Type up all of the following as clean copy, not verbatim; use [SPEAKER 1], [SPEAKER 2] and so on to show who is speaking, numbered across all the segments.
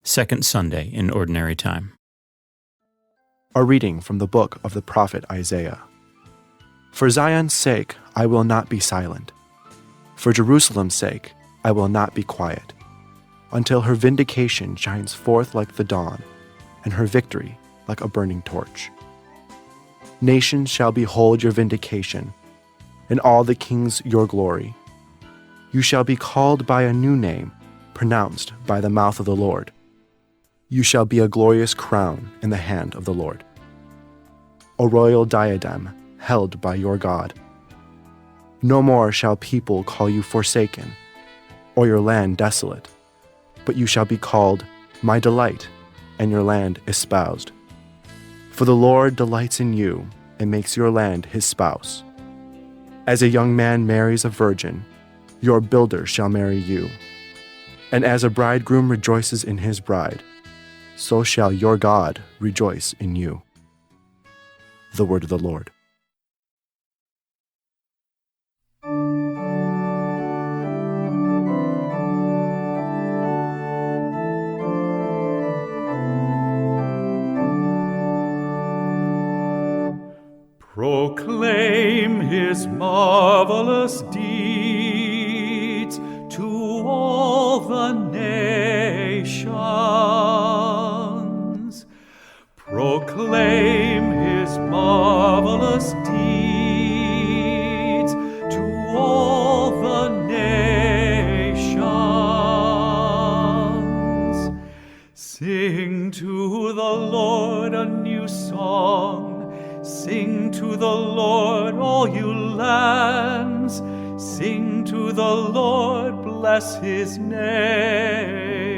[SPEAKER 1] Second Sunday in Ordinary Time.
[SPEAKER 2] A reading from the book of the prophet Isaiah. For Zion's sake I will not be silent. For Jerusalem's sake I will not be quiet, until her vindication shines forth like the dawn, and her victory like a burning torch. Nations shall behold your vindication, and all the kings your glory. You shall be called by a new name, pronounced by the mouth of the Lord. You shall be a glorious crown in the hand of the Lord, a royal diadem held by your God. No more shall people call you forsaken, or your land desolate, but you shall be called my delight, and your land espoused. For the Lord delights in you, and makes your land his spouse. As a young man marries a virgin, your builder shall marry you. And as a bridegroom rejoices in his bride, so shall your God rejoice in you. The word of the Lord.
[SPEAKER 3] Proclaim his marvelous deeds to all the nations. Proclaim his marvelous deeds to all the nations. Sing to the Lord a new song. Sing to the Lord, all you lands. Sing to the Lord, bless his name.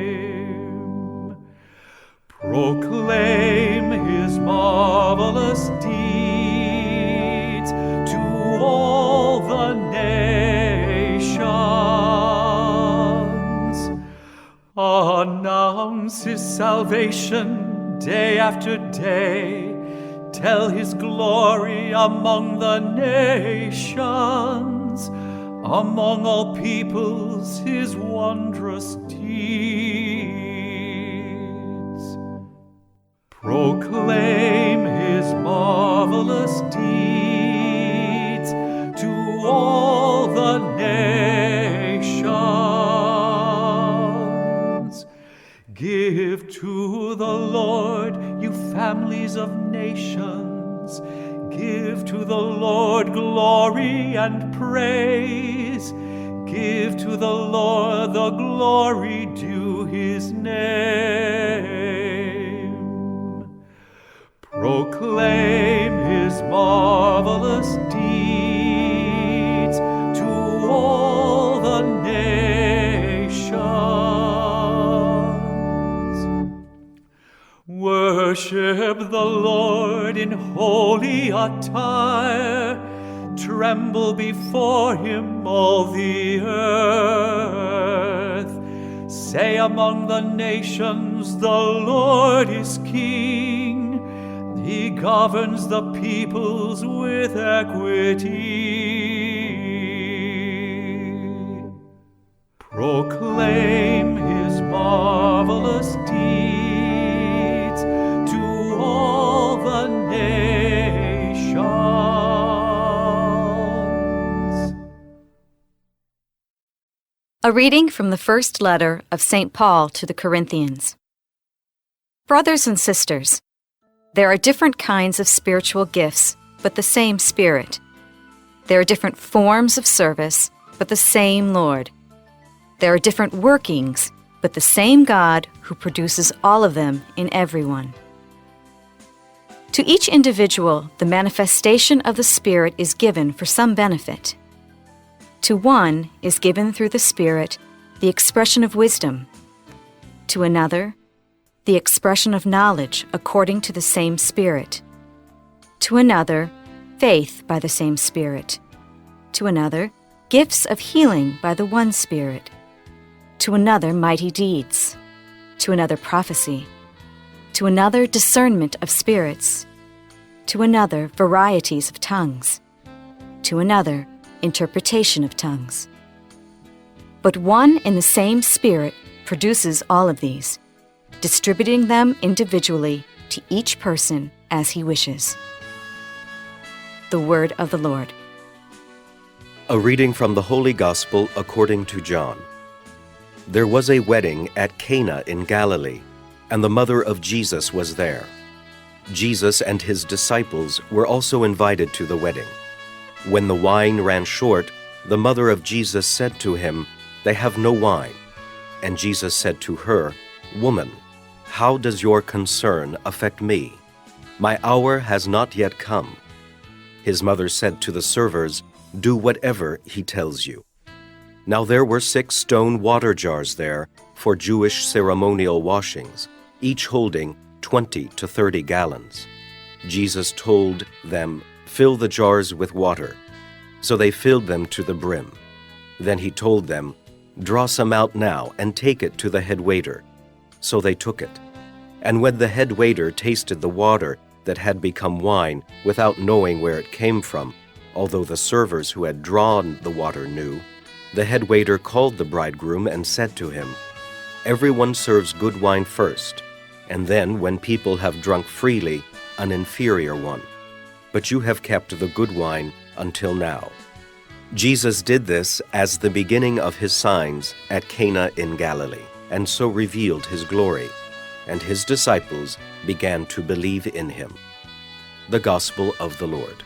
[SPEAKER 3] Proclaim his marvelous deeds to all the nations. Announce his salvation day after day. Tell his glory among the nations, among all peoples his wondrous deeds. Proclaim his marvelous deeds to all the nations. Give to the Lord, you families of nations. Give to the Lord glory and praise. Give to the Lord the glory due his name. Proclaim his marvelous deeds to all the nations. Worship the Lord in holy attire. Tremble before him, all the earth. Say among the nations, the Lord is King. He governs the peoples with equity. Proclaim his marvelous deeds to all the nations.
[SPEAKER 4] A reading from the first letter of St. Paul to the Corinthians. Brothers and sisters, there are different kinds of spiritual gifts, but the same Spirit. There are different forms of service, but the same Lord. There are different workings, but the same God who produces all of them in everyone. To each individual, the manifestation of the Spirit is given for some benefit. To one is given through the Spirit the expression of wisdom. To another, the expression of knowledge according to the same Spirit. To another, faith by the same Spirit. To another, gifts of healing by the one Spirit. To another, mighty deeds. To another, prophecy. To another, discernment of spirits. To another, varieties of tongues. To another, interpretation of tongues. But one and the same Spirit produces all of these, distributing them individually to each person as he wishes. The Word of the Lord.
[SPEAKER 5] A reading from the Holy Gospel according to John. There was a wedding at Cana in Galilee, and the mother of Jesus was there. Jesus and his disciples were also invited to the wedding. When the wine ran short, the mother of Jesus said to him, "They have no wine." And Jesus said to her, "Woman, how does your concern affect me? My hour has not yet come." His mother said to the servers, "Do whatever he tells you." Now there were 6 stone water jars there for Jewish ceremonial washings, each holding 20 to 30 gallons. Jesus told them, "Fill the jars with water." So they filled them to the brim. Then he told them, "Draw some out now and take it to the head waiter." So they took it. And when the head waiter tasted the water that had become wine without knowing where it came from, although the servers who had drawn the water knew, the head waiter called the bridegroom and said to him, "Everyone serves good wine first, and then, when people have drunk freely, an inferior one. But you have kept the good wine until now." Jesus did this as the beginning of his signs at Cana in Galilee, and so revealed his glory, and his disciples began to believe in him. The Gospel of the Lord.